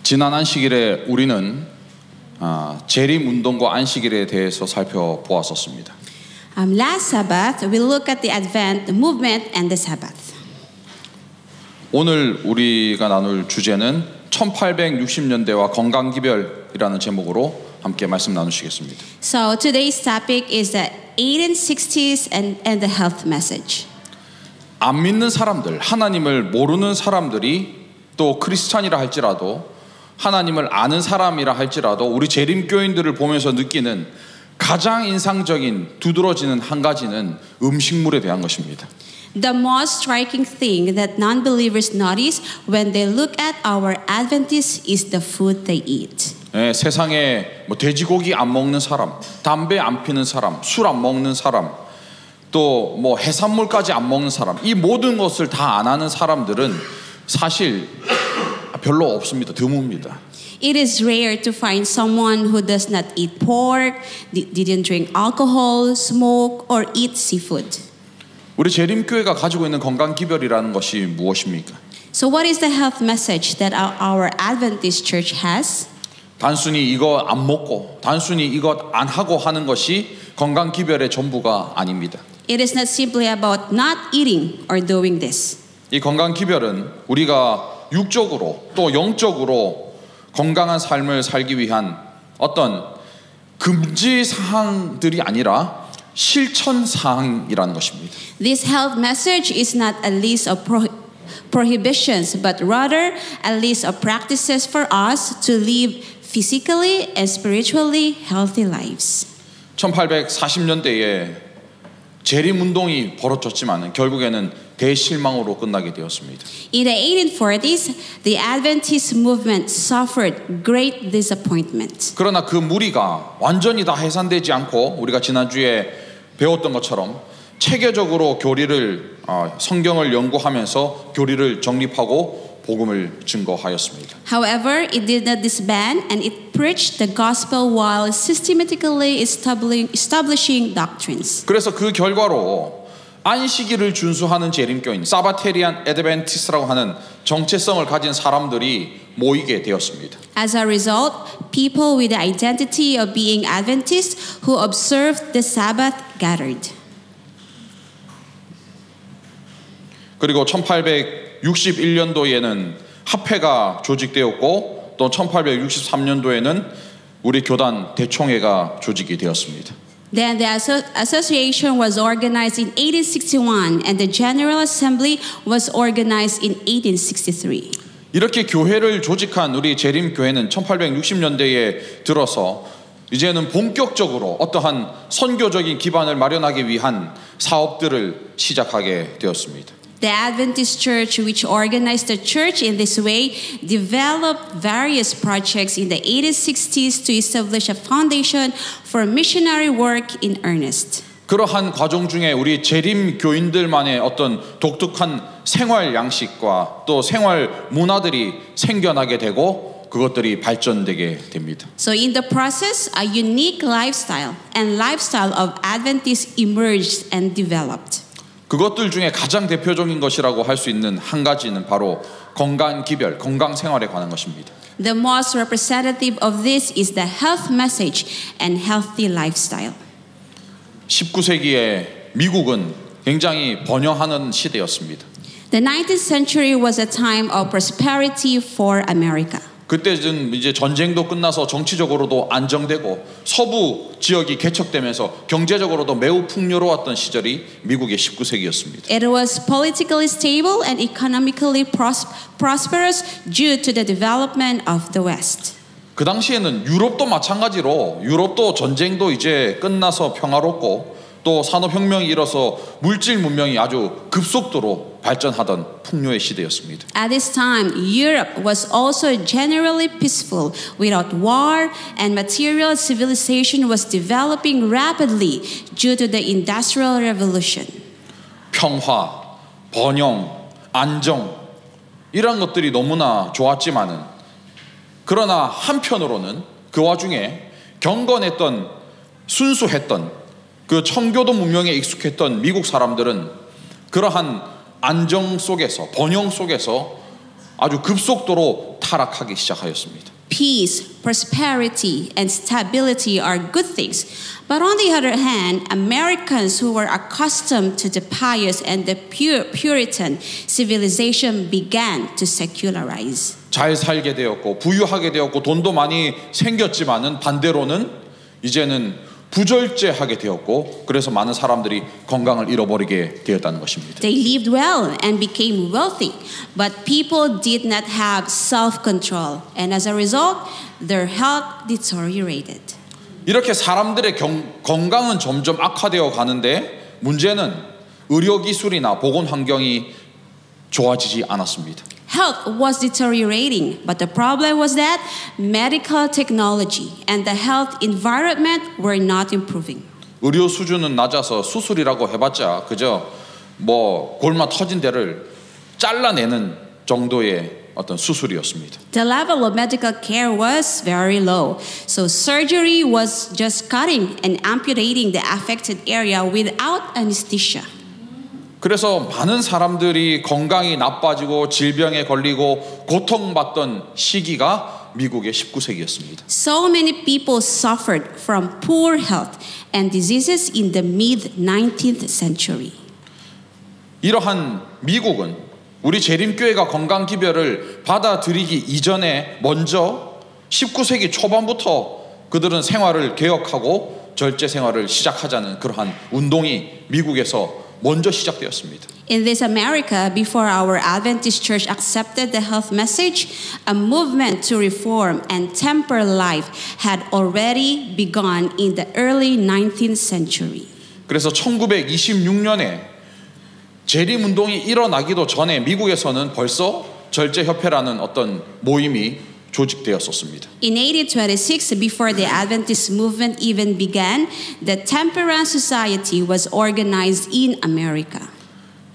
지난 안식일에 우리는 재림 운동과 안식일에 대해서 살펴보았었습니다. Last Sabbath, we looked at the Advent, the movement, and the Sabbath. 오늘 우리가 나눌 주제는 1860년대와 건강기별이라는 제목으로 함께 말씀 나누시겠습니다. So today's topic is the 1860s and the health message. 안 믿는 사람들, 하나님을 모르는 사람들이 또 크리스찬이라 할지라도 하나님을 아는 사람이라 할지라도 우리 재림교인들을 보면서 느끼는 가장 인상적인 두드러지는 한 가지는 음식물에 대한 것입니다. The most striking thing that non-believers notice when they look at our Adventists is the food they eat. 네, 세상에 돼지고기 안 먹는 사람, 담배 안 피는 사람, 술 안 먹는 사람, 또 해산물까지 안 먹는 사람, 이 모든 것을 다 안 하는 사람들은 사실 별로 없습니다. 드뭅니다. It is rare to find someone who does not eat pork, didn't drink alcohol, smoke, or eat seafood. 우리 재림교회가 가지고 있는 건강기별이라는 것이 무엇입니까? So what is the health message that our Adventist church has? 단순히 이거 안 먹고 단순히 이것 안 하고 하는 것이 건강기별의 전부가 아닙니다. It is not simply about not eating or doing this. 이 건강기별은 우리가 육적으로 또 영적으로 건강한 삶을 살기 위한 어떤 금지사항들이 아니라 실천사항이라는 것입니다. This health message is not a list of prohibitions, but rather a list of practices for us to live physically and spiritually healthy lives. 1840년대에 재림운동이 벌어졌지만 결국에는 대실망으로 끝나게 되었습니다. In the 1840s, the Adventist movement suffered great disappointment. 그러나 그 무리가 완전히 다 해산되지 않고 우리가 지난주에 배웠던 것처럼 체계적으로 교리를 성경을 연구하면서 교리를 정립하고 복음을 증거하였습니다. However, it did not disband and it preached the gospel while systematically establishing doctrines. 그래서 그 결과로 안식일을 준수하는 재림교인 사바테리안 애드벤티스트라고 하는 정체성을 가진 사람들이 모이게 되었습니다. As a result, people with the identity of being Adventists who observed the Sabbath gathered. 그리고 1861년도에는 합회가 조직되었고 또 1863년도에는 우리 교단 대총회가 조직이 되었습니다. Then the association was organized in 1861 and the General Assembly was organized in 1863. 이렇게 교회를 조직한 우리 재림교회는 1860년대에 들어서 이제는 본격적으로 어떠한 선교적인 기반을 마련하기 위한 사업들을 시작하게 되었습니다. The Adventist Church, which organized the church in this way, developed various projects in the 1860s to establish a foundation for missionary work in earnest. 그러한 과정 중에 우리 재림 교인들만의 어떤 독특한 생활 양식과 또 생활 문화들이 생겨나게 되고 그것들이 발전되게 됩니다. So in the process, a unique lifestyle of Adventists emerged and developed. 그것들 중에 가장 대표적인 것이라고 할 수 있는 한 가지는 바로 건강기별, 건강생활에 관한 것입니다. The most representative of this is the health message and healthy lifestyle. 19세기에 미국은 굉장히 번영하는 시대였습니다. The 19th century was a time of prosperity for America. 그때는 이제 전쟁도 끝나서 정치적으로도 안정되고 서부 지역이 개척되면서 경제적으로도 매우 풍요로웠던 시절이 미국의 19세기였습니다. It was politically stable and economically prosperous due to the development of the West. 그 당시에는 유럽도 마찬가지로 유럽도 전쟁도 이제 끝나서 평화롭고 또 산업혁명이 일어서 물질 문명이 아주 급속도로 발전하던 풍요의 시대였습니다. At this time, Europe was also generally peaceful without war and material civilization was developing rapidly due to the Industrial Revolution. 평화, 번영, 안정 이런 것들이 너무나 좋았지만은 그러나 한편으로는 그 와중에 경건했던 순수했던 그 청교도 문명에 익숙했던 미국 사람들은 그러한 안정 속에서 번영 속에서 아주 급속도로 타락하기 시작하였습니다. Peace, prosperity, and stability are good things. But on the other hand, Americans who were accustomed to the pious and the Puritan civilization began to secularize. 잘 살게 되었고 부유하게 되었고 돈도 많이 생겼지만은 반대로는 이제는 부절제하게 되었고 그래서 많은 사람들이 건강을 잃어버리게 되었다는 것입니다. They lived well and became wealthy, but people did not have self-control, and as a result, their health deteriorated. 이렇게 사람들의 건강은 점점 악화되어 가는데 문제는 의료기술이나 보건 환경이 좋아지지 않았습니다. Health was deteriorating, but the problem was that medical technology and the health environment were not improving. 의료 수준은 낮아서 수술이라고 해봤자 그저 뭐 골마 터진 데를 잘라내는 정도의 어떤 수술이었습니다. The level of medical care was very low, so surgery was just cutting and amputating the affected area without anesthesia. 그래서 많은 사람들이 건강이 나빠지고 질병에 걸리고 고통받던 시기가 미국의 19세기였습니다. So many people suffered from poor health and diseases in the mid-19th century. 이러한 미국은 우리 재림교회가 건강기별을 받아들이기 이전에 먼저 19세기 초반부터 그들은 생활을 개혁하고 절제 생활을 시작하자는 그러한 운동이 미국에서 먼저 시작되었습니다. In this America, before our Adventist Church accepted the health message, a movement to reform and temper life had already begun in the early 19th century. 그래서 1926년에 재림운동이 일어나기도 전에 미국에서는 벌써 절제협회라는 어떤 모임이 조직되었었습니다. In 1826, before the Adventist movement even began, the Temperance Society was organized in America.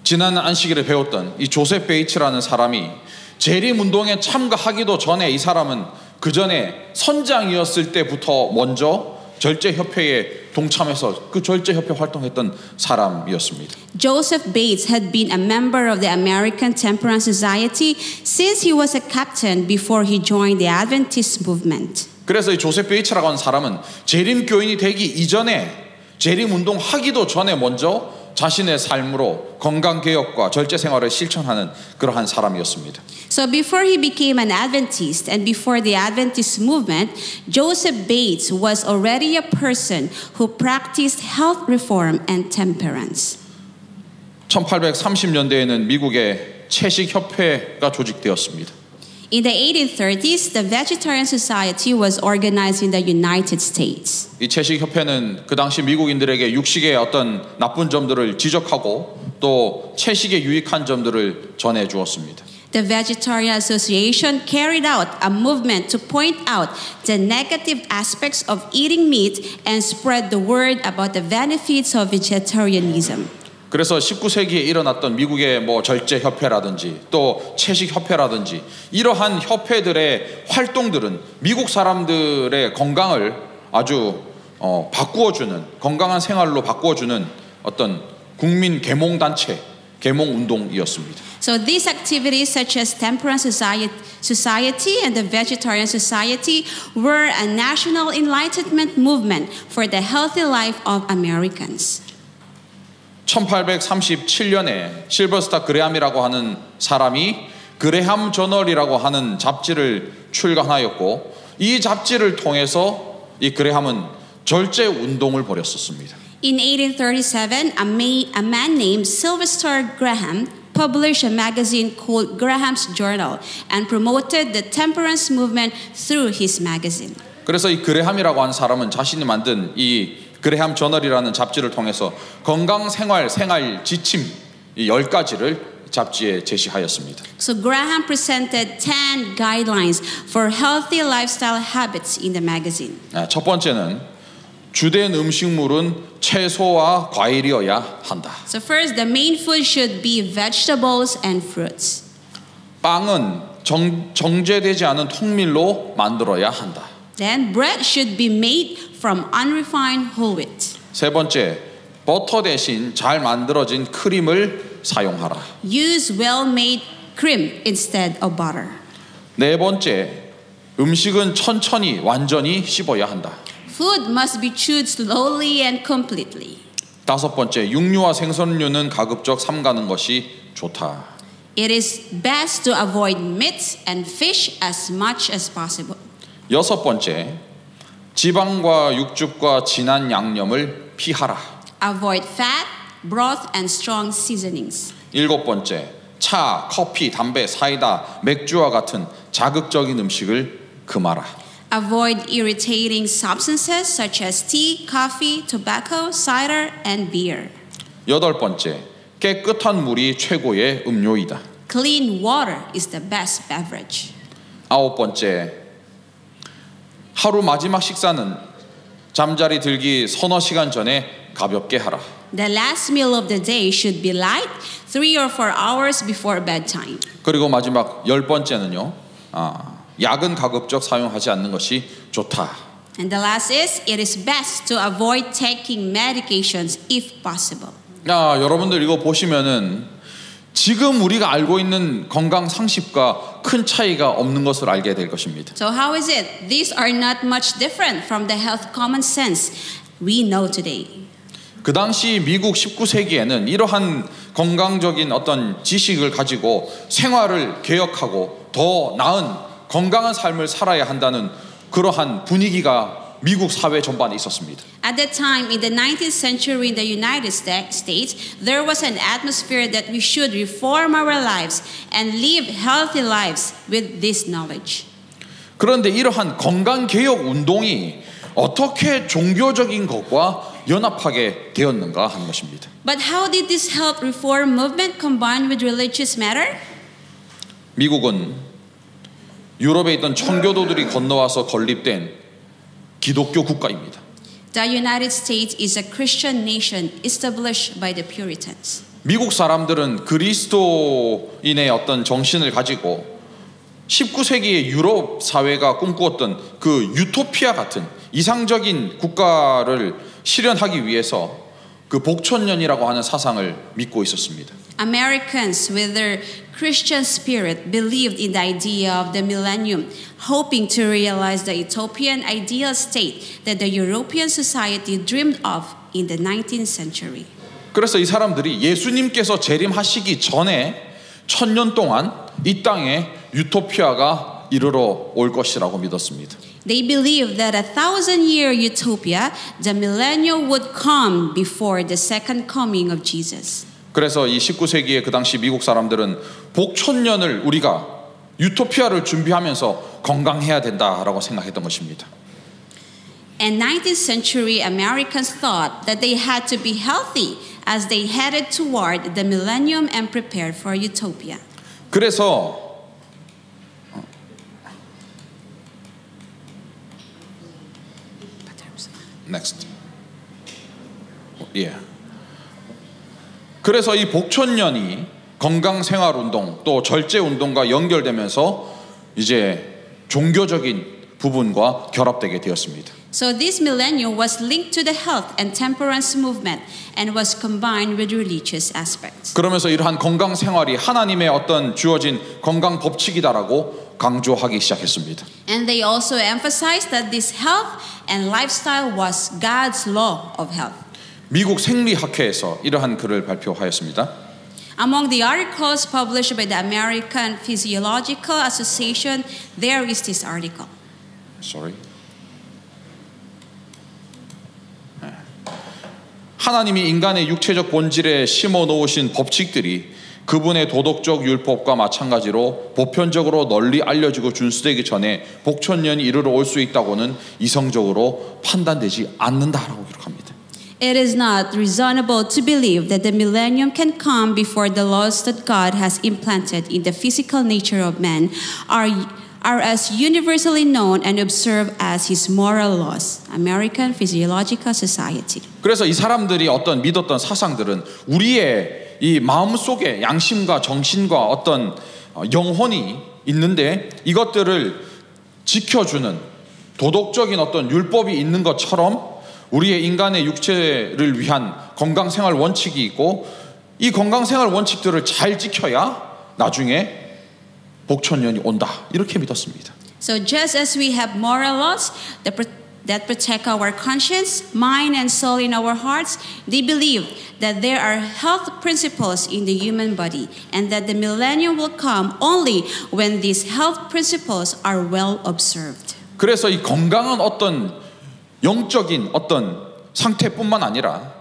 지난 안식일에 배웠던 이 조셉 베이츠라는 사람이 재림운동에 참가하기도 전에 이 사람은 그 전에 선장이었을 때부터 먼저 절제협회에 동참해서 그 절제협회 활동했던 사람이었습니다. Joseph Bates had been a member of the American Temperance Society since he was a captain before he joined the Adventist movement. 그래서 이 조셉 베이츠라고 하는 사람은 재림교인이 되기 이전에 재림운동 하기도 전에 먼저 자신의 삶으로 건강개혁과 절제생활을 실천하는 그러한 사람이었습니다. So before he became an Adventist and before the Adventist movement, Joseph Bates was already a person who practiced health reform and temperance. 1830년대에는 미국의 채식협회가 조직되었습니다. In the 1830s, the Vegetarian Society was organized in the United States. 이 채식협회는 그 당시 미국인들에게 육식의 어떤 나쁜 점들을 지적하고 또 채식의 유익한 점들을 전해 주었습니다. The Vegetarian Association carried out a movement to point out the negative aspects of eating meat and spread the word about the benefits of vegetarianism. 그래서 19세기에 일어났던 미국의 뭐 절제협회라든지 또 채식협회라든지 이러한 협회들의 활동들은 미국 사람들의 건강을 아주 바꾸어주는 건강한 생활로 바꾸어주는 어떤 국민 계몽단체, 계몽운동이었습니다. So these activities such as Temperance Society and the Vegetarian Society were a national enlightenment movement for the healthy life of Americans. 1837년에 실버스타 그레함이라고 하는 사람이 그레함 저널이라고 하는 잡지를 출간하였고 이 잡지를 통해서 이 그레함은 절제 운동을 벌였었습니다. In 1837, a man named Sylvester Graham published a magazine called Graham's Journal and promoted the temperance movement through his magazine. 그래서 이 그레함이라고 하는 사람은 자신이 만든 이 그레함 저널이라는 잡지를 통해서 건강 생활 지침 이 10가지를 잡지에 제시하였습니다. So Graham presented 10 guidelines for healthy lifestyle habits in the magazine. 첫 번째는 주된 음식물은 채소와 과일이어야 한다. So first, the main food should be vegetables and fruits. 빵은 정제되지 않은 통밀로 만들어야 한다. Then bread should be made from unrefined whole wheat. 세 번째, 버터 대신 잘 만들어진 크림을 사용하라. Use well-made cream instead of butter. 네 번째, 음식은 천천히 완전히 씹어야 한다. Food must be chewed slowly and completely. 다섯 번째, 육류와 생선류는 가급적 삼가는 것이 좋다. It is best to avoid meat and fish as much as possible. 여섯 번째, 지방과 육즙과 진한 양념을 피하라. Avoid fat, broth, and strong seasonings. 일곱 번째, 차, 커피, 담배, 사이다, 맥주와 같은 자극적인 음식을 금하라. Avoid irritating substances such as tea, coffee, tobacco, cider, and beer. 여덟 번째, 깨끗한 물이 최고의 음료이다. Clean water is the best beverage. 아홉 번째, 하루 마지막 식사는 잠자리 들기 서너 시간 전에 가볍게 하라. The last meal of the day should be light, 3 or 4 hours before bedtime. 그리고 마지막 열 번째는요, 약은 가급적 사용하지 않는 것이 좋다. And the last is, it is best to avoid taking medications if possible. 여러분들 이거 보시면은 지금 우리가 알고 있는 건강 상식과 큰 차이가 없는 것을 알게 될 것입니다. So how is it? These are not much different from the health common sense we know today. 그 당시 미국 19세기에는 이러한 건강적인 어떤 지식을 가지고 생활을 개혁하고 더 나은 건강한 삶을 살아야 한다는 그러한 분위기가 미국 사회 전반에 있었습니다. At that time, in the 19th century in the United States, there was an atmosphere that we should reform our lives and live healthy lives with this knowledge. 그런데 이러한 건강 개혁 운동이 어떻게 종교적인 것과 연합하게 되었는가 하는 것입니다. But how did this health reform movement combine with religious matter? 미국은 유럽에 있던 청교도들이 건너와서 건립된 기독교 국가입니다. The United States is a Christian nation established by the Puritans. 미국 사람들은 그리스도인의 어떤 정신을 가지고 19세기의 유럽 사회가 꿈꾸었던 그 유토피아 같은 이상적인 국가를 실현하기 위해서 그 복천년이라고 하는 사상을 믿고 있었습니다. Americans with their Christian spirit believed in the idea of the millennium, hoping to realize the utopian ideal state that the European society dreamed of in the 19th century. 그래서 이 사람들이 예수님께서 재림하시기 전에 1000년 동안 이 땅에 유토피아가 이르러 올 것이라고 믿었습니다. They believed that 1,000-year utopia, the millennium, would come before the second coming of Jesus. 그래서 이 19세기의 그 당시 미국 사람들은 복천년을 우리가 유토피아를 준비하면서 건강해야 된다라고 생각했던 것입니다. And 19th century Americans thought that they had to be healthy as they headed toward the millennium and prepared for utopia. 그래서 next. 그래서 이 복천년이 건강생활운동 또 절제운동과 연결되면서 이제 종교적인 부분과 결합되게 되었습니다. So this millennium was linked to the health and temperance movement and was combined with religious aspects. 그러면서 이러한 건강생활이 하나님의 어떤 주어진 건강 법칙이다라고 강조하기 시작했습니다. And they also emphasized that this health and lifestyle was God's law of health. 미국 생리학회에서 이러한 글을 발표하였습니다. Among the articles published by the American Physiological Association, there is this article. 하나님이 인간의 육체적 본질에 심어 놓으신 법칙들이 그분의 도덕적 율법과 마찬가지로 보편적으로 널리 알려지고 준수되기 전에 복천년이 이르러 올 수 있다고는 이성적으로 판단되지 않는다라고 기록합니다. It is not reasonable to believe that the millennium can come before the laws that God has implanted in the physical nature of man are as universally known and observed as his moral laws. American Physiological Society. 그래서 이 사람들이 어떤 믿었던 사상들은 우리의 이 마음 속에 양심과 정신과 어떤 영혼이 있는데 이것들을 지켜주는 도덕적인 어떤 율법이 있는 것처럼 우리의 인간의 육체를 위한 건강생활 원칙이 있고 이 건강생활 원칙들을 잘 지켜야 나중에 복천년이 온다 이렇게 믿었습니다. So just as we have moral laws that protect our conscience, mind, and soul in our hearts, they believe that there are health principles in the human body and that the millennium will come only when these health principles are well observed. 그래서 이 건강한 어떤 영적인 어떤 상태뿐만 아니라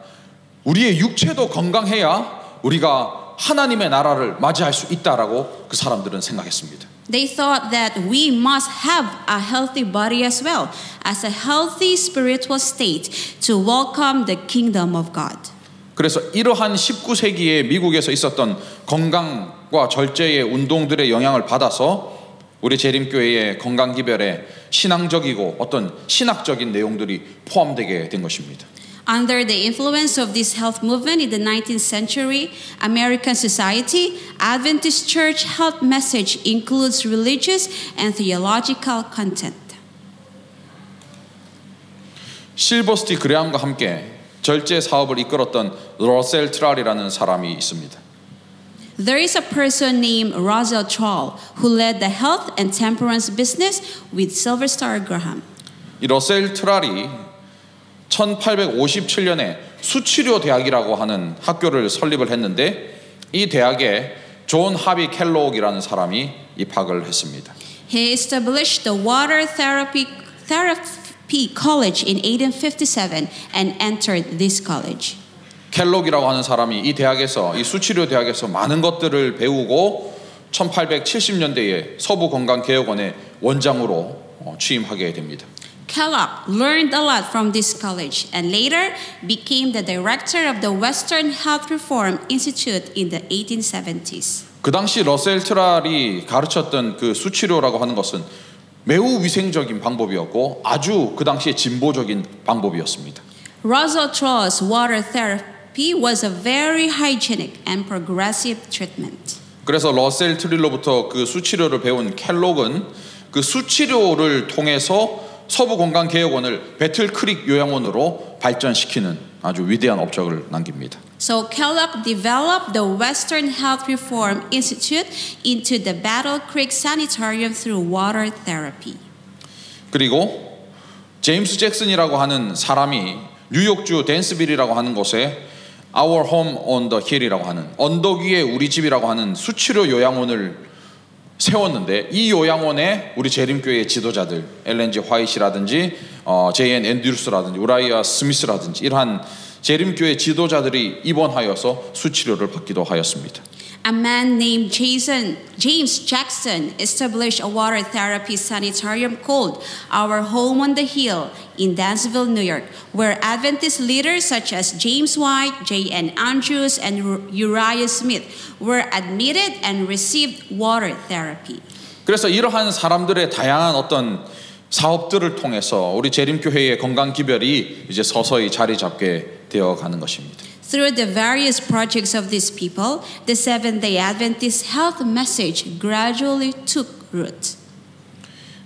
우리의 육체도 건강해야 우리가 하나님의 나라를 맞이할 수 있다라고 그 사람들은 생각했습니다. They thought that we must have a healthy body as well as a healthy spiritual state to welcome the kingdom of God. 그래서 이러한 19세기에 미국에서 있었던 건강과 절제의 운동들의 영향을 받아서 우리 재림교회의 건강기별에 신앙적이고 어떤 신학적인 내용들이 포함되게 된 것입니다. Under the influence of this health movement in the 19th century American society, Adventist Church health message includes religious and theological content. 실버스티 그레함과 함께 절제 사업을 이끌었던 러셀 트랄이라는 사람이 있습니다. There is a person named Russell Troll who led the health and temperance business with Sylvester Graham. 이 러셀 트랄이 1857년에 수치료 대학이라고 하는 학교를 설립을 했는데 이 대학에 존 하비 켈로그이라는 사람이 입학을 했습니다. He established the Water Therapy College in 1857 and entered this college. 켈로그이라고 하는 사람이 이 대학에서 이 수치료 대학에서 많은 것들을 배우고 1870년대에 서부건강개혁원의 원장으로 취임하게 됩니다. Kellogg learned a lot from this college and later became the director of the Western Health Reform Institute in the 1870s. 그 당시 러셀 트랄이 가르쳤던 그 수치료라고 하는 것은 매우 위생적인 방법이었고 아주 그 당시에 진보적인 방법이었습니다. Russell Troll's water therapy was a very hygienic and progressive treatment. 그래서 러셀 트릴로부터 그 수치료를 배운 켈록은 그 수치료를 통해서 서부건강개혁원을 배틀크릭 요양원으로 발전시키는 아주 위대한 업적을 남깁니다. So Kellogg developed the Western Health Reform Institute into the Battle Creek Sanitarium through water therapy. 그리고 제임스 잭슨이라고 하는 사람이 뉴욕주 댄스빌이라고 하는 곳에 Our Home on the Hill이라고 하는 언덕 위에 우리 집이라고 하는 수치료 요양원을 세웠는데 이 요양원에 우리 재림교회의 지도자들 엘렌지 화이트라든지 제이엔 앤드루스라든지 우라이아 스미스라든지 이러한 재림교회 지도자들이 입원하여서 수치료를 받기도 하였습니다. A man named James Jackson established a water therapy sanitarium called Our Home on the Hill in Dansville, New York, where Adventist leaders such as James White, J.N. Andrews, and Uriah Smith were admitted and received water therapy. 그래서 이러한 사람들의 다양한 어떤 사업들을 통해서 우리 재림교회의 건강 기별이 이제 서서히 자리 잡게 되어 가는 것입니다. Through the various projects of these people, the Seventh-day Adventist health message gradually took root.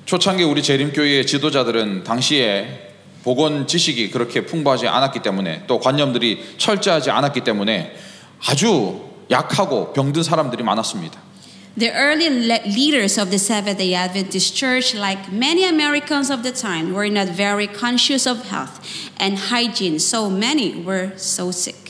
초창기 우리 재림교회의 지도자들은 당시에 보건 지식이 그렇게 풍부하지 않았기 때문에 또 관념들이 철저하지 않았기 때문에 아주 약하고 병든 사람들이 많았습니다. The early leaders of the Seventh-day Adventist Church, like many Americans of the time, were not very conscious of health and hygiene, so many were so sick.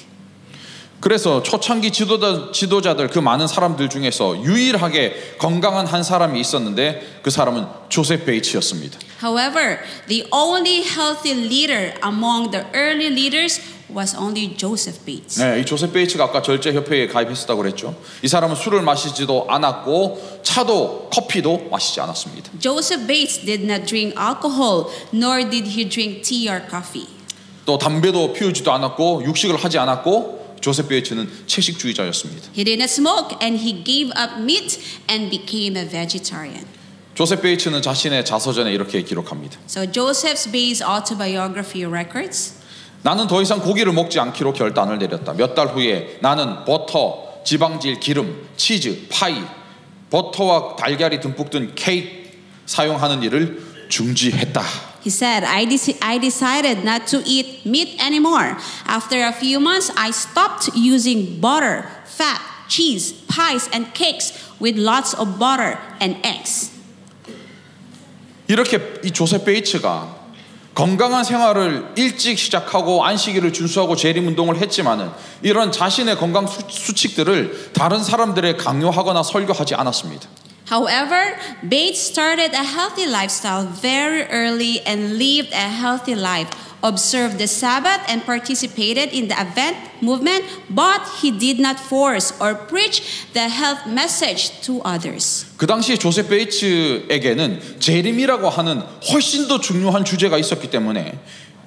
그래서 초창기 지도자들 그 많은 사람들 중에서 유일하게 건강한 한 사람이 있었는데 그 사람은 조셉 베이츠였습니다. However, the only healthy leader among the early leaders was only Joseph Bates. 네, 이 조셉 베이츠가 아까 절제협회에 가입했었다고 그랬죠. 이 사람은 술을 마시지도 않았고 차도 커피도 마시지 않았습니다. Joseph Bates did not drink alcohol, nor did he drink tea or coffee. 또 담배도 피우지도 않았고 육식을 하지 않았고 조셉 베이츠는 채식주의자였습니다. He did not smoke and he gave up meat and became a vegetarian. 조셉 베이츠는 자신의 자서전에 이렇게 기록합니다. So Joseph Bates' autobiography records, 나는 더 이상 고기를 먹지 않기로 결단을 내렸다. 몇 달 후에 나는 버터, 지방질, 기름, 치즈, 파이, 버터와 달걀이 듬뿍 든 케이크 사용하는 일을 중지했다. he said, I decided not to eat meat anymore. After a few months, I stopped using butter, fat, cheese, pies, and cakes with lots of butter and eggs. 이렇게 이 조셉 베이츠가 건강한 생활을 일찍 시작하고 안식일을 준수하고 재림 운동을 했지만은 이런 자신의 건강 수칙들을 다른 사람들에 강요하거나 설교하지 않았습니다. However, Bates started a healthy lifestyle very early and lived a healthy life, observed the Sabbath and participated in the Advent movement, but he did not force or preach the health message to others. 그 당시 조셉 베이츠에게는 재림이라고 하는 훨씬 더 중요한 주제가 있었기 때문에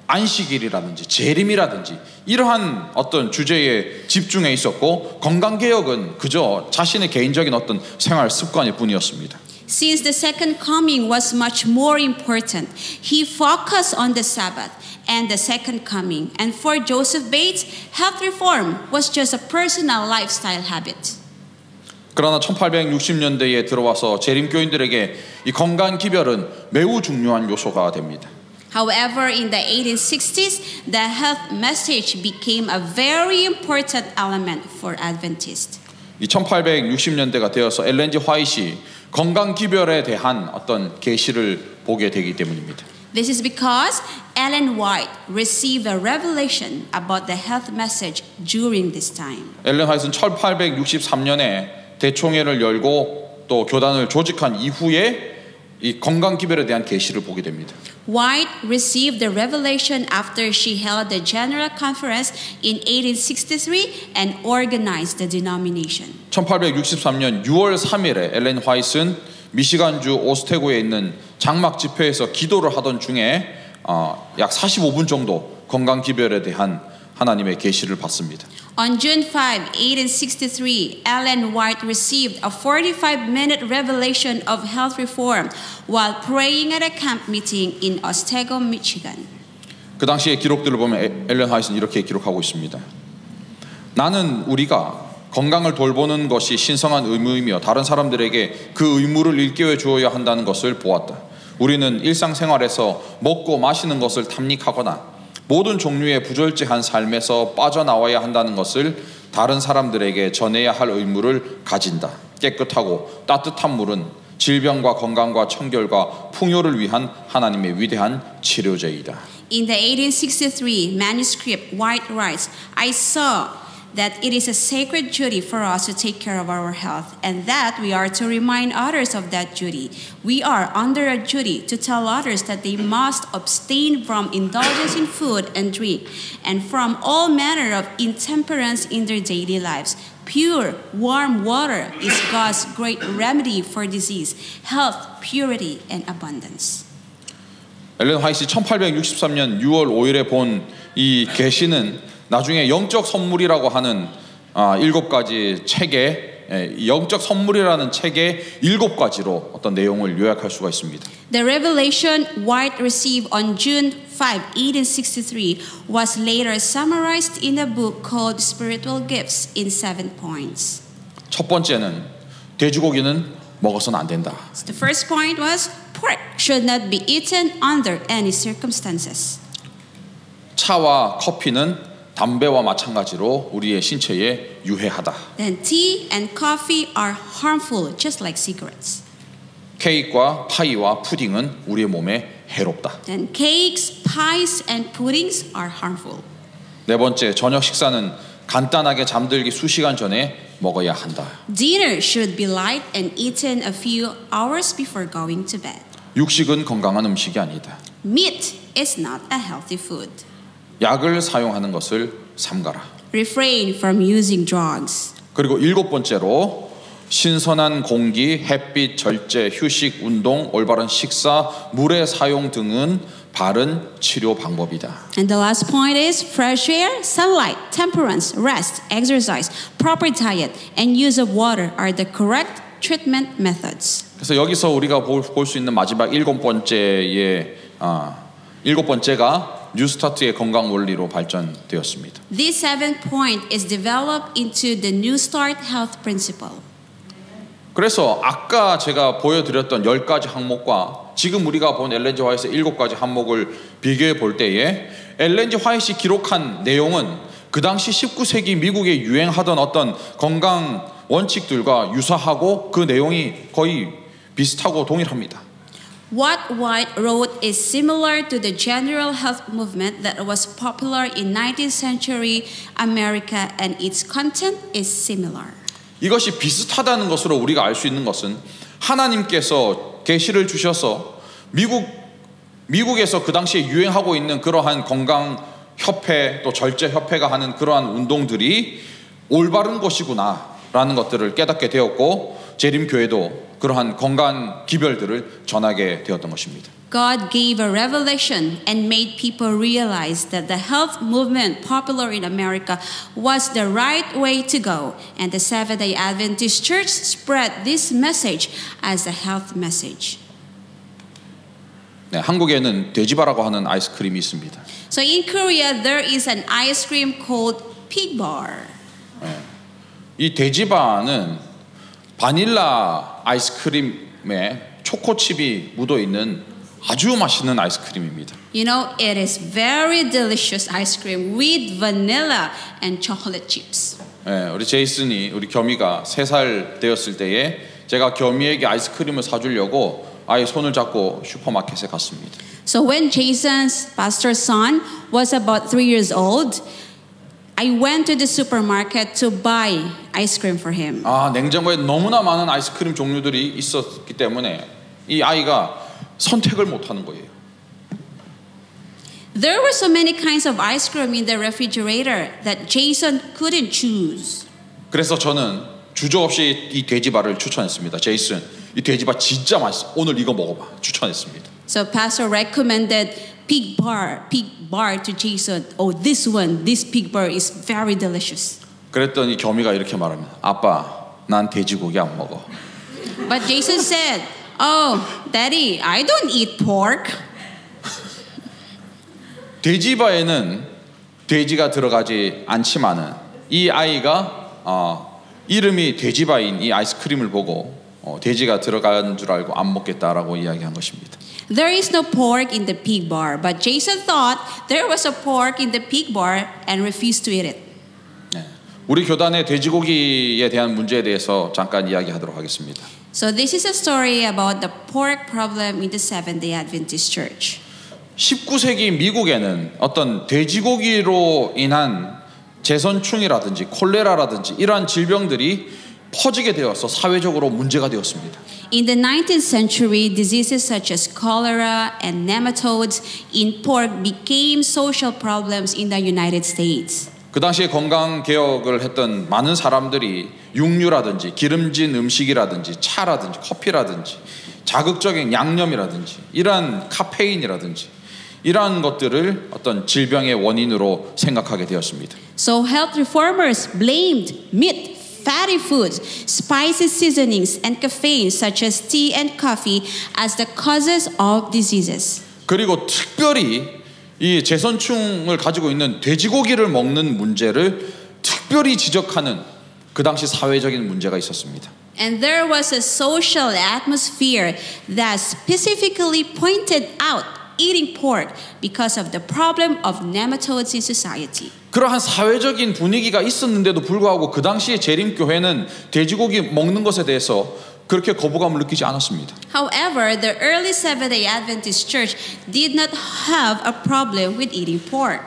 안식일이라든지 재림이라든지 이러한 어떤 주제에 집중해 있었고 건강개혁은 그저 자신의 개인적인 어떤 생활 습관일 뿐이었습니다. Since the second coming was much more important, he focused on the Sabbath and the second coming. And for Joseph Bates, health reform was just a personal lifestyle habit. 그러나 1860년대에 들어와서 재림교인들에게 이 건강 기별은 매우 중요한 요소가 됩니다. However, in the 1860s, the health message became a very important element for Adventists. 이 1860년대가 되어서 엘렌 G. 화이트이 건강 기별에 대한 어떤 계시를 보게 되기 때문입니다. This is because Ellen White received a revelation about the health message during this time. 엘렌 화이트는 1863년에 대총회를 열고 또 교단을 조직한 이후에 이 건강 기별에 대한 계시를 보게 됩니다. White received the revelation after she held the General Conference in 1863 and organized the denomination. 1863년 6월 3일에 엘렌 화이트는 미시간주 오스테고에 있는 장막 집회에서 기도를 하던 중에 약 45분 정도 건강 기별에 대한 하나님의 계시를 받습니다. On June 5, 1863, Ellen White received a 45-minute revelation of health reform while praying at a camp meeting in Otsego, Michigan. 그 당시의 기록들을 보면 엘렌 화이트는 이렇게 기록하고 있습니다. 나는 우리가 건강을 돌보는 것이 신성한 의무이며 다른 사람들에게 그 의무를 일깨워 주어야 한다는 것을 보았다. 우리는 일상생활에서 먹고 마시는 것을 탐닉하거나 모든 종류의 부절제한 삶에서 빠져나와야 한다는 것을 다른 사람들에게 전해야 할 의무를 가진다. 깨끗하고 따뜻한 물은 질병과 건강과 청결과 풍요를 위한 하나님의 위대한 치료제이다. In the 1863 manuscript, White writes, I saw that it is a sacred duty for us to take care of our health and that we are to remind others of that duty. We are under a duty to tell others that they must abstain from indulgence in food and drink and from all manner of intemperance in their daily lives. Pure, warm water is God's great remedy for disease, health, purity, and abundance. 엘렌 화이트 1863년 6월 5일에 본 이 계시는 나중에 영적 선물이라고 하는 7가지 책에 영적 선물이라는 책의 7가지로 어떤 내용을 요약할 수가 있습니다. The revelation White received on June 5, 1863 was later summarized in a book called Spiritual Gifts in 7 points. 첫 번째는 돼지고기는 먹어서는 안 된다. So the first point was pork should not be eaten under any circumstances. 차와 커피는 담배와 마찬가지로 우리의 신체에 유해하다. Then tea and coffee are harmful just like cigarettes. 케이크와 파이와 푸딩은 우리의 몸에 해롭다. Then cakes, pies and puddings are harmful. 네 번째, 저녁 식사는 간단하게 잠들기 수시간 전에 먹어야 한다. Dinner should be light and eaten a few hours before going to bed. 육식은 건강한 음식이 아니다. Meat is not a healthy food. 약을 사용하는 것을 삼가라. Refrain from using drugs. 그리고 7번째로 신선한 공기, 햇빛, 절제, 휴식, 운동, 올바른 식사, 물의 사용 등은 바른 치료 방법이다. And the last point is fresh air, sunlight, temperance, rest, exercise, proper diet, and use of water are the correct treatment methods. 그래서 여기서 우리가 볼 수 있는 마지막 7번째가 뉴스타트의 건강 원리로 발전되었습니다. This 7th point is developed into the New Start health principle. 그래서 아까 제가 보여드렸던 10가지 항목과 지금 우리가 본 엘렌 G. 화이트의 7가지 항목을 비교해 볼 때에 엘렌 G. 화이트이 기록한 내용은 그 당시 19세기 미국에 유행하던 어떤 건강 원칙들과 유사하고 그 내용이 거의 비슷하고 동일합니다. What White wrote is similar to the general health movement that was popular in 19th century America and its content is similar. 이것이 비슷하다는 것으로 우리가 알 수 있는 것은 하나님께서 계시를 주셔서 미국에서 그 당시에 유행하고 있는 그러한 건강 협회 또 절제 협회가 하는 그러한 운동들이 올바른 것이구나라는 것들을 깨닫게 되었고 재림교회도 그러한 건강 기별들을 전하게 되었던 것입니다. God gave a revelation and made people realize that the health movement popular in America was the right way to go, and the Seventh-day Adventist Church spread this message as a health message. 네, 한국에는 돼지바라고 하는 아이스크림이 있습니다. So in Korea, there is an ice cream called Pig Bar. 네, 이 돼지바는 바닐라 아이스크림에 초코칩이 묻어 있는 아주 맛있는 아이스크림입니다. You know, it is very delicious ice cream with vanilla and chocolate chips. 네, 우리 제이슨이 우리 겸이가 3살 되었을 때에 제가 겸이에게 아이스크림을 사주려고 아예 손을 잡고 슈퍼마켓에 갔습니다. So when Jason's pastor's son was about 3 years old, I went to the supermarket to buy ice cream for him. 냉장고에 너무나 많은 아이스크림 종류들이 있었기 때문에 이 아이가 선택을 못 하는 거예요. There were so many kinds of ice cream in the refrigerator that Jason couldn't choose. 그래서 저는 주저없이 이 돼지바를 추천했습니다. 제이슨, 이 돼지바 진짜 맛있어. 오늘 이거 먹어봐. 추천했습니다. So pastor recommended pig bar to Jason. Oh, this pig bar is very delicious. 그랬더니 겸이가 이렇게 말합니다. 아빠, 난 돼지고기 안 먹어. But Jason said, "Oh, Daddy, I don't eat pork." 돼지바에는 돼지가 들어가지 않지만은 이 아이가 이름이 돼지바인 이 아이스크림을 보고 돼지가 들어간 줄 알고 안 먹겠다라고 이야기한 것입니다. There is no pork in the pig bar, but Jason thought there was a pork in the pig bar and refused to eat it. 네. 우리 교단의 돼지고기에 대한 문제에 대해서 잠깐 이야기하도록 하겠습니다. So this is a story about the pork problem in the Seventh-day Adventist Church. 19세기 미국에는 어떤 돼지고기로 인한 제선충이라든지 콜레라라든지 이러한 질병들이 퍼지게 되어서 사회적으로 문제가 되었습니다. In the 19th century, diseases such as cholera and nematodes in pork became social problems in the United States. 그 당시에 건강 개혁을 했던 많은 사람들이 육류라든지 기름진 음식이라든지 차라든지 커피라든지 자극적인 양념이라든지 이러한 카페인이라든지 이러한 것들을 어떤 질병의 원인으로 생각하게 되었습니다. So health reformers blamed meat, fatty foods, spicy seasonings, and caffeine such as tea and coffee as the causes of diseases. 그리고 특별히 이 제선충을 가지고 있는 돼지고기를 먹는 문제를 특별히 지적하는 그 당시 사회적인 문제가 있었습니다. And there was a social atmosphere that specifically pointed out eating pork because of the problem of nematodes in society. 그러한 사회적인 분위기가 있었는데도 불구하고 그 당시에 재림교회는 돼지고기 먹는 것에 대해서 그렇게 거부감을 느끼지 않았습니다. However, the early Seventh-day Adventist Church did not have a problem with eating pork.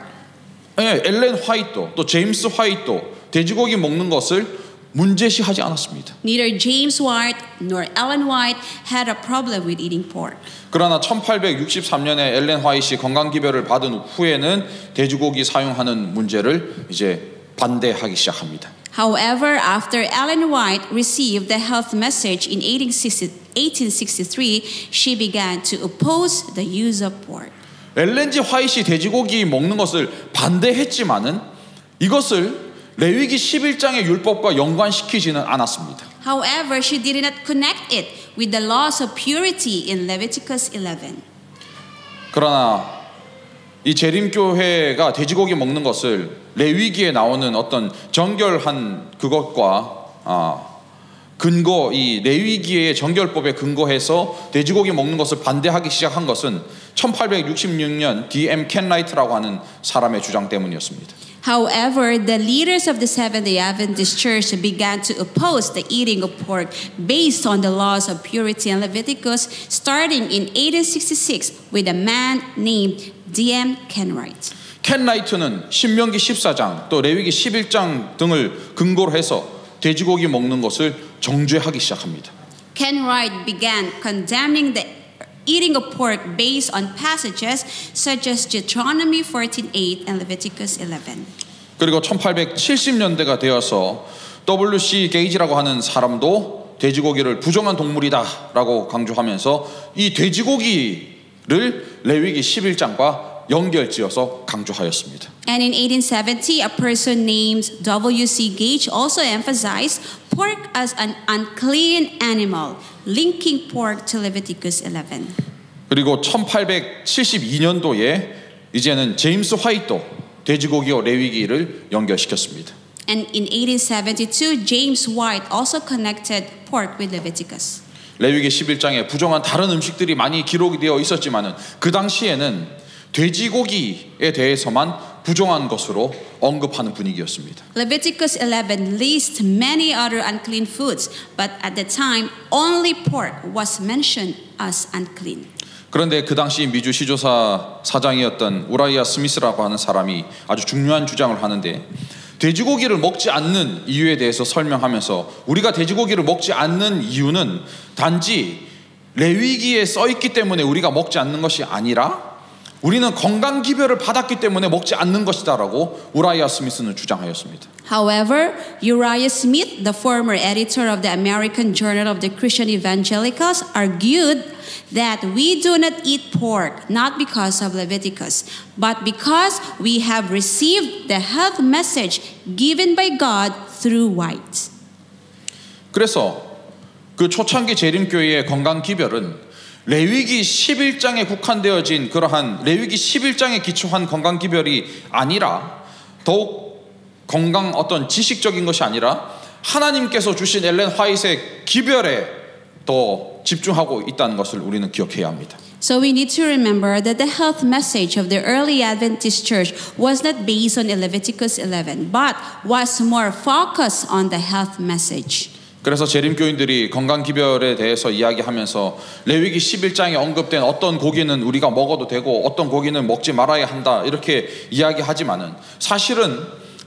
네, 엘렌 화이트도 또 제임스 화이트도 돼지고기 먹는 것을 문제시하지 않았습니다. Neither James White nor Ellen White had a problem with eating pork. 그러나 1863년에 엘렌 화이트이 건강기별을 받은 후에는 돼지고기 사용하는 문제를 이제 반대하기 시작합니다. However, after Ellen White received the health message in 1863, she began to oppose the use of pork. 엘렌 G 화이트이 돼지고기 먹는 것을 반대했지만은 이것을 레위기 11장의 율법과 연관시키지는 않았습니다. However, she did not connect it with the laws of purity in Leviticus 11. 그러나 이 재림교회가 돼지고기 먹는 것을 레위기에 나오는 어떤 정결한 그것과 근거 이 레위기의 정결법에 근거해서 돼지고기 먹는 것을 반대하기 시작한 것은 1866년 D.M. 켄라이트라고 하는 사람의 주장 때문이었습니다. However, the leaders of the Seventh-day Adventist Church began to oppose the eating of pork based on the laws of purity and Leviticus, starting in 1866 with a man named D.M. Kenwright. 켄 라이트는 신명기 14장 또 레위기 11장 등을 근거로 해서 돼지고기 먹는 것을 정죄하기 시작합니다. Kenwright began condemning the eating of pork based on passages such as Deuteronomy 14:8 and Leviticus 11. 그리고 1870년대가 되어서 W.C. 게이지라고 하는 사람도 돼지고기를 부정한 동물이다라고 강조하면서 이 돼지고기를 레위기 11장과 연결지어서 강조하였습니다. And in 1870, a person named W.C. Gage also emphasized pork as an unclean animal, linking pork to Leviticus 11. 그리고 1872년도에 이제는 제임스 화이트도 돼지고기와 레위기를 연결시켰습니다. And in 1872, James White also connected pork with Leviticus. 레위기 11장에 부정한 다른 음식들이 많이 기록이 되어 있었지만은 그 당시에는 돼지고기에 대해서만 부정한 것으로 언급하는 분위기였습니다. Leviticus 11 lists many other unclean foods, but at the time only pork was mentioned as unclean. 그런데 그 당시 미주 시조사 사장이었던 우라이아 스미스라고 하는 사람이 아주 중요한 주장을 하는데 돼지고기를 먹지 않는 이유에 대해서 설명하면서 우리가 돼지고기를 먹지 않는 이유는 단지 레위기에 써 있기 때문에 우리가 먹지 않는 것이 아니라 우리는 건강 기별을 받았기 때문에 먹지 않는 것이다라고 우라이아 스미스는 주장하였습니다. However, Uriah Smith, the former editor of the American Journal of the Christian Evangelicals, argued that we do not eat pork not because of Leviticus, but because we have received the health message given by God through White. 그래서 그 초창기 재림교회의 건강 기별은 레위기 11장에 국한되어진 그러한 레위기 11장에 기초한 건강 기별이 아니라 더욱 건강 어떤 지식적인 것이 아니라 하나님께서 주신 엘렌 화이트의 기별에 더 집중하고 있다는 것을 우리는 기억해야 합니다. So we need to remember that the health message of the early Adventist church was not based on Leviticus 11, but was more focused on the health message. 그래서 재림교인들이 건강 기별에 대해서 이야기하면서 레위기 11장에 언급된 어떤 고기는 우리가 먹어도 되고 어떤 고기는 먹지 말아야 한다 이렇게 이야기하지만은 사실은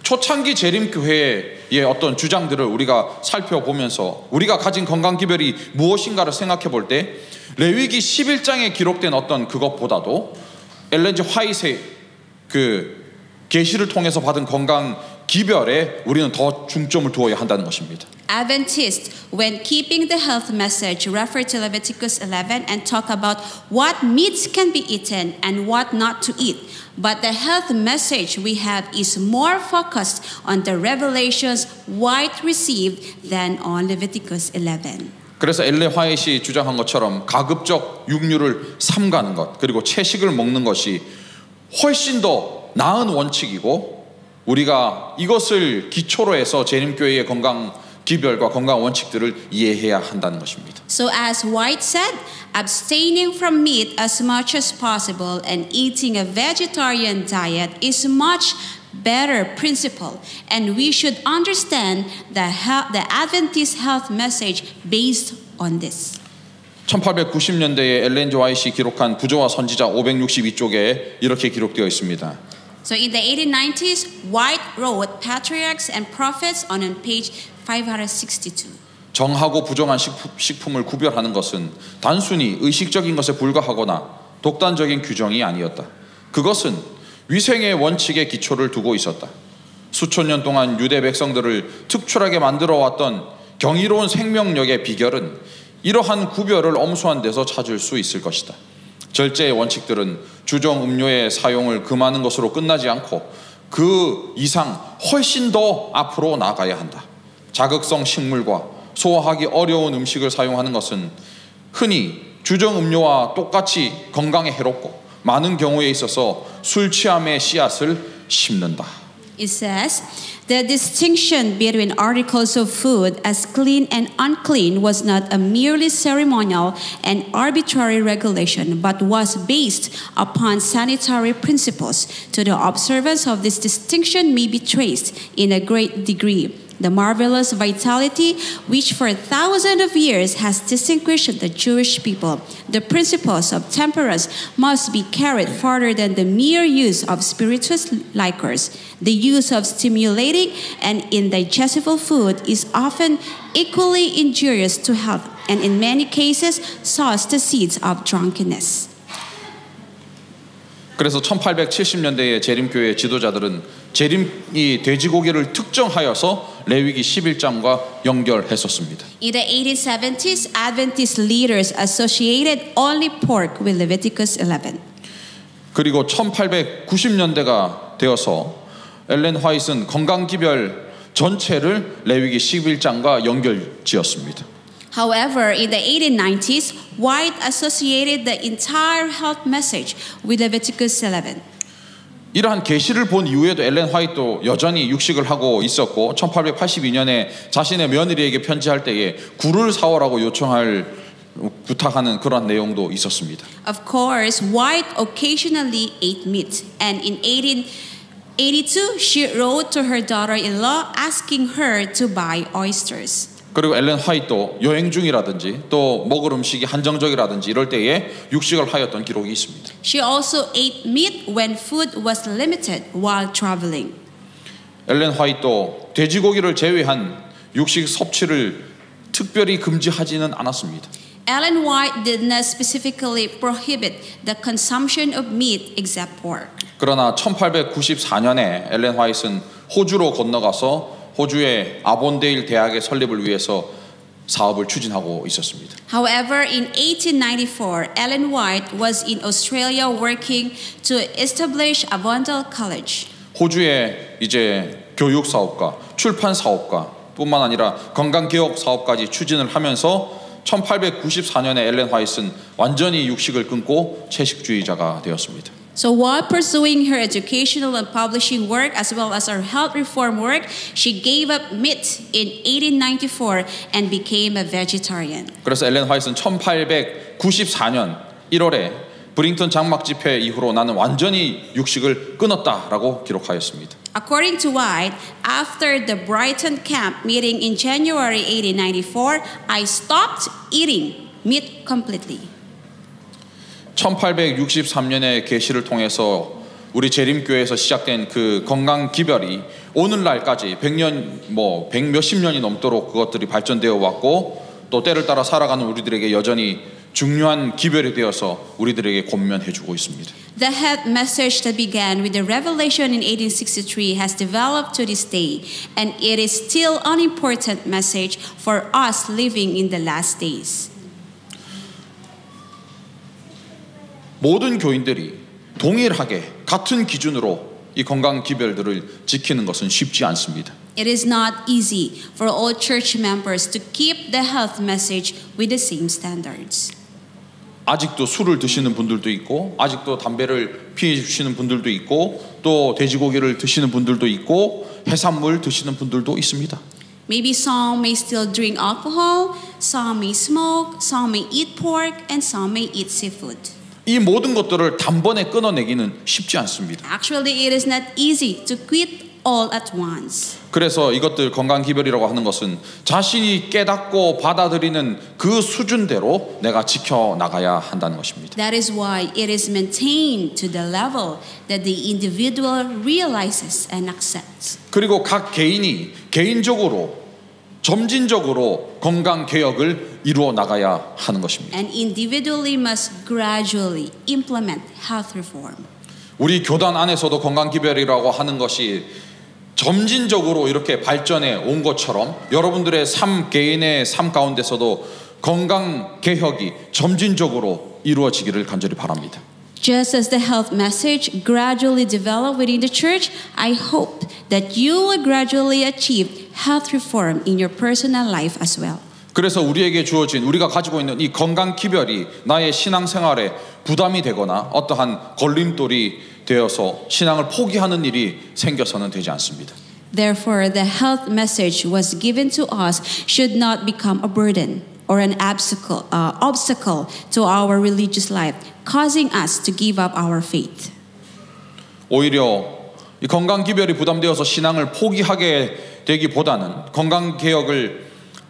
초창기 재림교회의 어떤 주장들을 우리가 살펴보면서 우리가 가진 건강 기별이 무엇인가를 생각해 볼 때 레위기 11장에 기록된 어떤 그것보다도 엘렌 G. 화이트의 그 계시를 통해서 받은 건강 기별에 우리는 더 중점을 두어야 한다는 것입니다. Adventists, when keeping the health message, refer to Leviticus 11 and talk about what meats can be eaten and what not to eat. But the health message we have is more focused on the revelations White received than on Leviticus 11. 그래서 엘레 화이트이 주장한 것처럼 가급적 육류를 삼가는 것 그리고 채식을 먹는 것이 훨씬 더 나은 원칙이고 우리가 이것을 기초로 해서 재림교회의 건강 기별과 건강 원칙들을 이해해야 한다는 것입니다. So as White said, abstaining from meat as much as possible and eating a vegetarian diet is much better principle, and we should understand the Adventist health message based on this. 1890년대에 엘렌 G. 화이트이 기록한 부조와 선지자 562쪽에 이렇게 기록되어 있습니다. So in the 1890s, White wrote Patriarchs and Prophets on page 562. 정하고 부정한 식품을 구별하는 것은 단순히 의식적인 것에 불과하거나 독단적인 규정이 아니었다. 그것은 위생의 원칙에 기초를 두고 있었다. 수천 년 동안 유대 백성들을 특출하게 만들어 왔던 경이로운 생명력의 비결은 이러한 구별을 엄수한 데서 찾을 수 있을 것이다. 절제의 원칙들은 주정 음료의 사용을 금하는 것으로 끝나지 않고 그 이상 훨씬 더 앞으로 나가야 한다. 자극성 식물과 소화하기 어려운 음식을 사용하는 것은 흔히 주정 음료와 똑같이 건강에 해롭고 많은 경우에 있어서 술 취함의 씨앗을 심는다. It says, the distinction between articles of food as clean and unclean was not a merely ceremonial and arbitrary regulation, but was based upon sanitary principles. To the observance of this distinction may be traced in a great degree the marvelous vitality which for thousands of years has distinguished the Jewish people. The principles of temperance must be carried further than the mere use of spirituous liquors. The use of stimulating and indigestible food is often equally injurious to health and in many cases sows the seeds of drunkenness. 그래서 1870년대의 재림교회 지도자들은 재림이 돼지고기를 특정하여서 레위기 11장과 연결했었습니다. In the 1870s, Adventist leaders associated only pork with Leviticus 11. 그리고 1890년대가 되어서 엘렌 화이트는 건강기별 전체를 레위기 11장과 연결지었습니다. However, in the 1890s, White associated the entire health message with Leviticus 11. 이러한 계시를 본 이후에도 엘렌 화이트도 여전히 육식을 하고 있었고 1882년에 자신의 며느리에게 편지할 때에 굴을 사오라고 부탁하는 그런 내용도 있었습니다. Of course, White occasionally ate meat, and in 1882, she wrote to her daughter-in-law asking her to buy oysters. 그리고 엘렌 화이트도 여행 중이라든지 또 먹을 음식이 한정적이라든지 이럴 때에 육식을 하였던 기록이 있습니다. She also ate meat when food was limited while traveling. 엘렌 화이트도 돼지고기를 제외한 육식 섭취를 특별히 금지하지는 않았습니다. Ellen White did not specifically prohibit the consumption of meat except pork. 그러나 1894년에 엘렌 화이트는 호주로 건너가서 호주의 아본데일 대학의 설립을 위해서 사업을 추진하고 있었습니다. However, in 1894, Ellen White was in Australia working to establish Avondale College. 호주의 이제 교육 사업과 출판 사업과 뿐만 아니라 건강 개혁 사업까지 추진을 하면서 1894년에 엘렌 화이트는 완전히 육식을 끊고 채식주의자가 되었습니다. So while pursuing her educational and publishing work as well as her health reform work, she gave up meat in 1894 and became a vegetarian. 그래서 엘렌 화이트는 1894년 1월에 브링턴 장막 집회 이후로 나는 완전히 육식을 끊었다라고 기록하였습니다. According to White, after the Brighton camp meeting in January 1894, I stopped eating meat completely. 1863년의 계시를 통해서 우리 재림교회에서 시작된 그 건강 기별이 오늘날까지 100 몇십 년이 넘도록 그것들이 발전되어 왔고 또 때를 따라 살아가는 우리들에게 여전히 중요한 기별이 되어서 우리들에게 권면해주고 있습니다. The health message that began with the revelation in 1863 has developed to this day, and it is still an important message for us living in the last days. 모든 교인들이 동일하게 같은 기준으로 이 건강 기별들을 지키는 것은 쉽지 않습니다. It is not easy for all church members to keep the health message with the same standards. 아직도 술을 드시는 분들도 있고 아직도 담배를 피우시는 분들도 있고 또 돼지고기를 드시는 분들도 있고 해산물 드시는 분들도 있습니다. Maybe some may still drink alcohol, some may smoke, some may eat pork, and some may eat seafood. 이 모든 것들을 단번에 끊어내기는 쉽지 않습니다. Actually, it is not easy to quit all at once. 그래서 이것들 건강 기별이라고 하는 것은 자신이 깨닫고 받아들이는 그 수준대로 내가 지켜 나가야 한다는 것입니다. That is why it is maintained to the level that the individual realizes and accepts. 그리고 각 개인이 개인적으로 점진적으로 건강 개혁을 이루어 나가야 하는 것입니다. And individually must gradually implement health reform. 우리 교단 안에서도 건강 기별이라고 하는 것이 점진적으로 이렇게 발전해 온 것처럼 여러분들의 삶 개인의 삶 가운데서도 건강 개혁이 점진적으로 이루어지기를 간절히 바랍니다. Just as the health message gradually developed within the church, I hope that you will gradually achieve health reform in your personal life as well. 그래서 우리에게 주어진 우리가 가지고 있는 이 건강 기별이 나의 신앙생활에 부담이 되거나 어떠한 걸림돌이 되어서 신앙을 포기하는 일이 생겨서는 되지 않습니다. Therefore, the health message was given to us should not become a burden or an obstacle to our religious life, causing us to give up our faith. 오히려 이 건강 기별이 부담되어서 신앙을 포기하게 되기보다는 건강 개혁을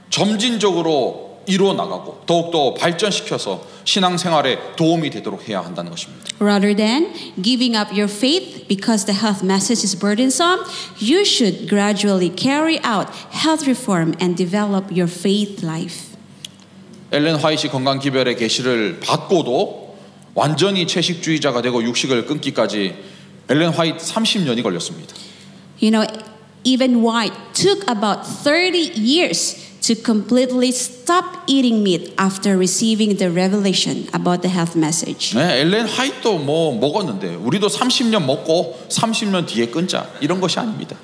점진적으로 이루어 나가고 더욱더 발전시켜서 신앙생활에 도움이 되도록 해야 한다는 것입니다. Rather than giving up your faith because the health message is burdensome, you should gradually carry out health reform and develop your faith life. 엘렌 화이트 건강 기별의 계시를 받고도 완전히 채식주의자가 되고 육식을 끊기까지 엘렌 화이트 30년이 걸렸습니다. You know, even White took about 30 years to completely stop eating meat after receiving the revelation about the health message. 네, 엘렌 화이트도 뭐 먹었는데 우리도 30년 먹고 30년 뒤에 끊자 이런 것이 아닙니다.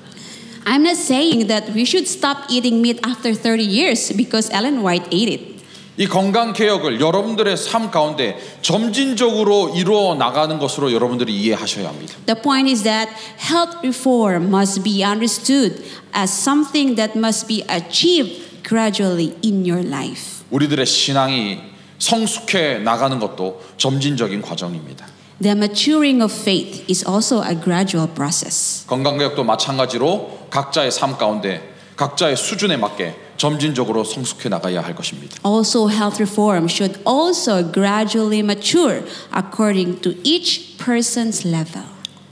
I'm not saying that we should stop eating meat after 30 years because Ellen White ate it. 이 건강 개혁을 여러분들의 삶 가운데 점진적으로 이루어 나가는 것으로 여러분들이 이해하셔야 합니다. The point is that health reform must be understood as something that must be achieved gradually in your life. 우리들의 신앙이 성숙해 나가는 것도 점진적인 과정입니다. The maturing of faith is also a gradual process. 건강 개혁도 마찬가지로 각자의 삶 가운데 각자의 수준에 맞게 점진적으로 성숙해 나가야 할 것입니다. Also, health reform should also gradually mature according to each person's level.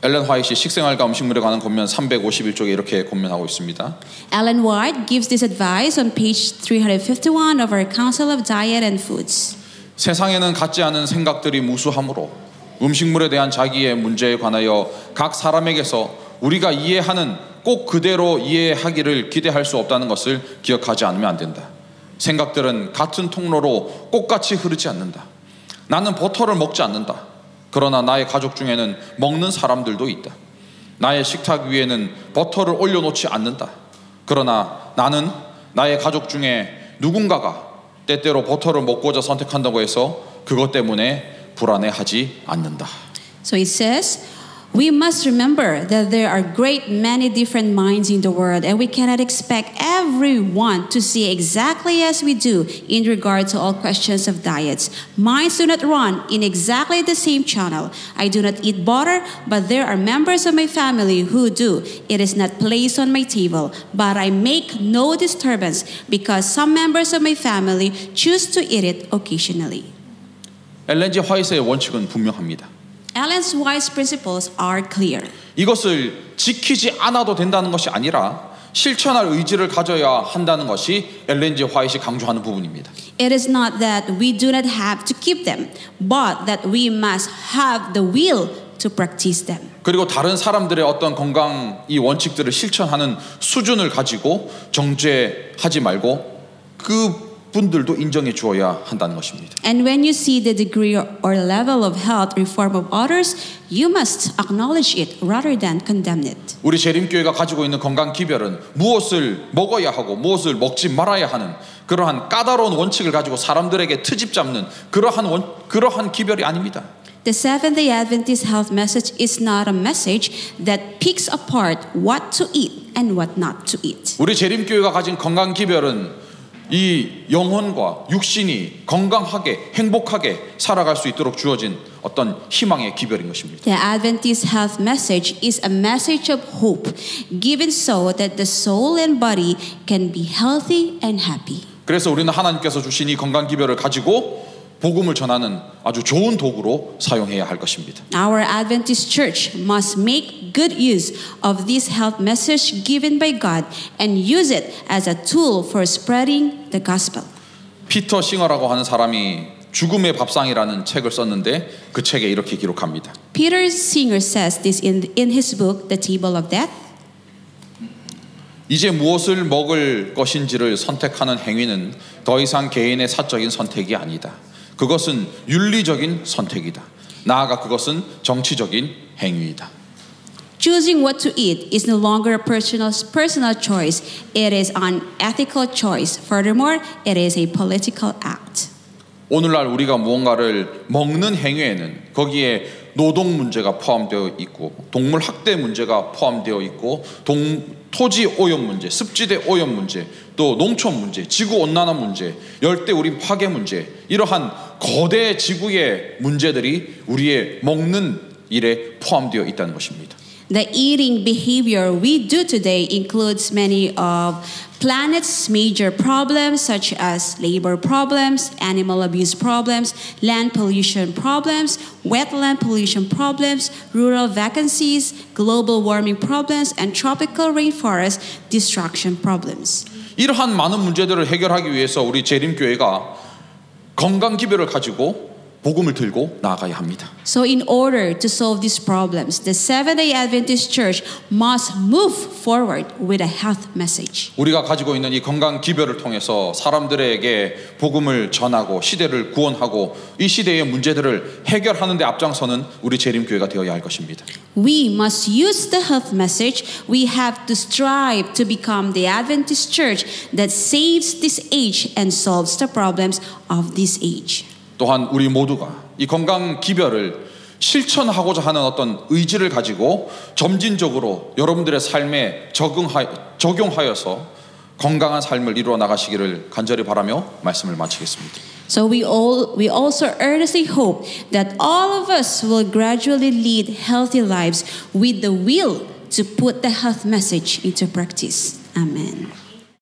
엘렌 화이트 식생활과 음식물에 관한 권면 351쪽에 이렇게 권면하고 있습니다. Ellen White gives this advice on page 351 of our Council of Diet and Foods. 세상에는 같지 않은 생각들이 무수하므로 음식물에 대한 자기의 문제에 관하여 각 사람에게서 우리가 이해하는 꼭 그대로 이해하기를 기대할 수 없다는 것을 기억하지 않으면 안 된다. 생각들은 같은 통로로 똑같이 흐르지 않는다. 나는 버터를 먹지 않는다. 그러나 나의 가족 중에는 먹는 사람들도 있다. 나의 식탁 위에는 버터를 올려놓지 않는다. 그러나 나는 나의 가족 중에 누군가가 때때로 버터를 먹고자 선택한다고 해서 그것 때문에 불안해하지 않는다. So it says, we must remember that there are great many different minds in the world, and we cannot expect everyone to see exactly as we do in regard to all questions of diets. Minds do not run in exactly the same channel. I do not eat butter, but there are members of my family who do. It is not placed on my table, but I make no disturbance because some members of my family choose to eat it occasionally. 엘렌 G. 화이트의 원칙은 분명합니다. Ellen White's principles are clear. 이것을 지키지 않아도 된다는 것이 아니라 실천할 의지를 가져야 한다는 것이 엘렌 G. 화이트이 강조하는 부분입니다. It is not that we do not have to keep them, but that we must have the will to practice them. 그리고 다른 사람들의 어떤 건강 이 원칙들을 실천하는 수준을 가지고 정죄하지 말고 그 분들도 인정해 주어야 한다는 것입니다. And when you see the degree or level of health reform of others, you must acknowledge it rather than condemn it. 우리 재림교회가 가지고 있는 건강 기별은 무엇을 먹어야 하고 무엇을 먹지 말아야 하는 그러한 까다로운 원칙을 가지고 사람들에게 트집 잡는 그러한 기별이 아닙니다. The Seventh-day Adventist health message is not a message that picks apart what to eat and what not to eat. 우리 재림교회가 가진 건강 기별은 이 영혼과 육신이 건강하게 행복하게 살아갈 수 있도록 주어진 어떤 희망의 기별인 것입니다. The Adventist health message is a message of hope given so that the soul and body can be healthy and happy. 그래서 우리는 하나님께서 주신 이 건강 기별을 가지고 복음을 전하는 아주 좋은 도구로 사용해야 할 것입니다. Our Adventist church must make good use of this health message given by God and use it as a tool for spreading the gospel. 피터 싱어라고 하는 사람이 죽음의 밥상이라는 책을 썼는데 그 책에 이렇게 기록합니다. Peter Singer says this in his book, The Table of Death. 이제 무엇을 먹을 것인지를 선택하는 행위는 더 이상 개인의 사적인 선택이 아니다. 그것은 윤리적인 선택이다. 나아가 그것은 정치적인 행위이다. Choosing what to eat is no longer a personal choice. It is an ethical choice. Furthermore, it is a political act. 오늘날 우리가 무언가를 먹는 행위에는 거기에 노동 문제가 포함되어 있고 동물 학대 문제가 포함되어 있고 토지 오염 문제, 습지대 오염 문제, 또 농촌 문제, 지구 온난화 문제, 열대 우림 파괴 문제, 이러한 거대 지구의 문제들이 우리의 먹는 일에 포함되어 있다는 것입니다. The eating behavior we do today includes many of planet's major problems such as labor problems, animal abuse problems, land pollution problems, wetland pollution problems, rural vacancies, global warming problems, and tropical rainforest destruction problems. 이러한 많은 문제들을 해결하기 위해서 우리 재림교회가 건강 기별을 가지고 복음을 들고 나아가야 합니다. So in order to solve these problems, the Seventh-day Adventist Church must move forward with a health message. 우리가 가지고 있는 이 건강 기별을 통해서 사람들에게 복음을 전하고 시대를 구원하고 이 시대의 문제들을 해결하는 데 앞장서는 우리 재림교회가 되어야 할 것입니다. We must use the health message. We have to strive to become the Adventist Church that saves this age and solves the problems of this age. 또한 우리 모두가 이 건강 기별을 실천하고자 하는 어떤 의지를 가지고 점진적으로 여러분들의 삶에 적용하여서 건강한 삶을 이루어 나가시기를 간절히 바라며 말씀을 마치겠습니다. So we also earnestly hope that all of us will gradually lead healthy lives with the will to put the health message into practice. Amen.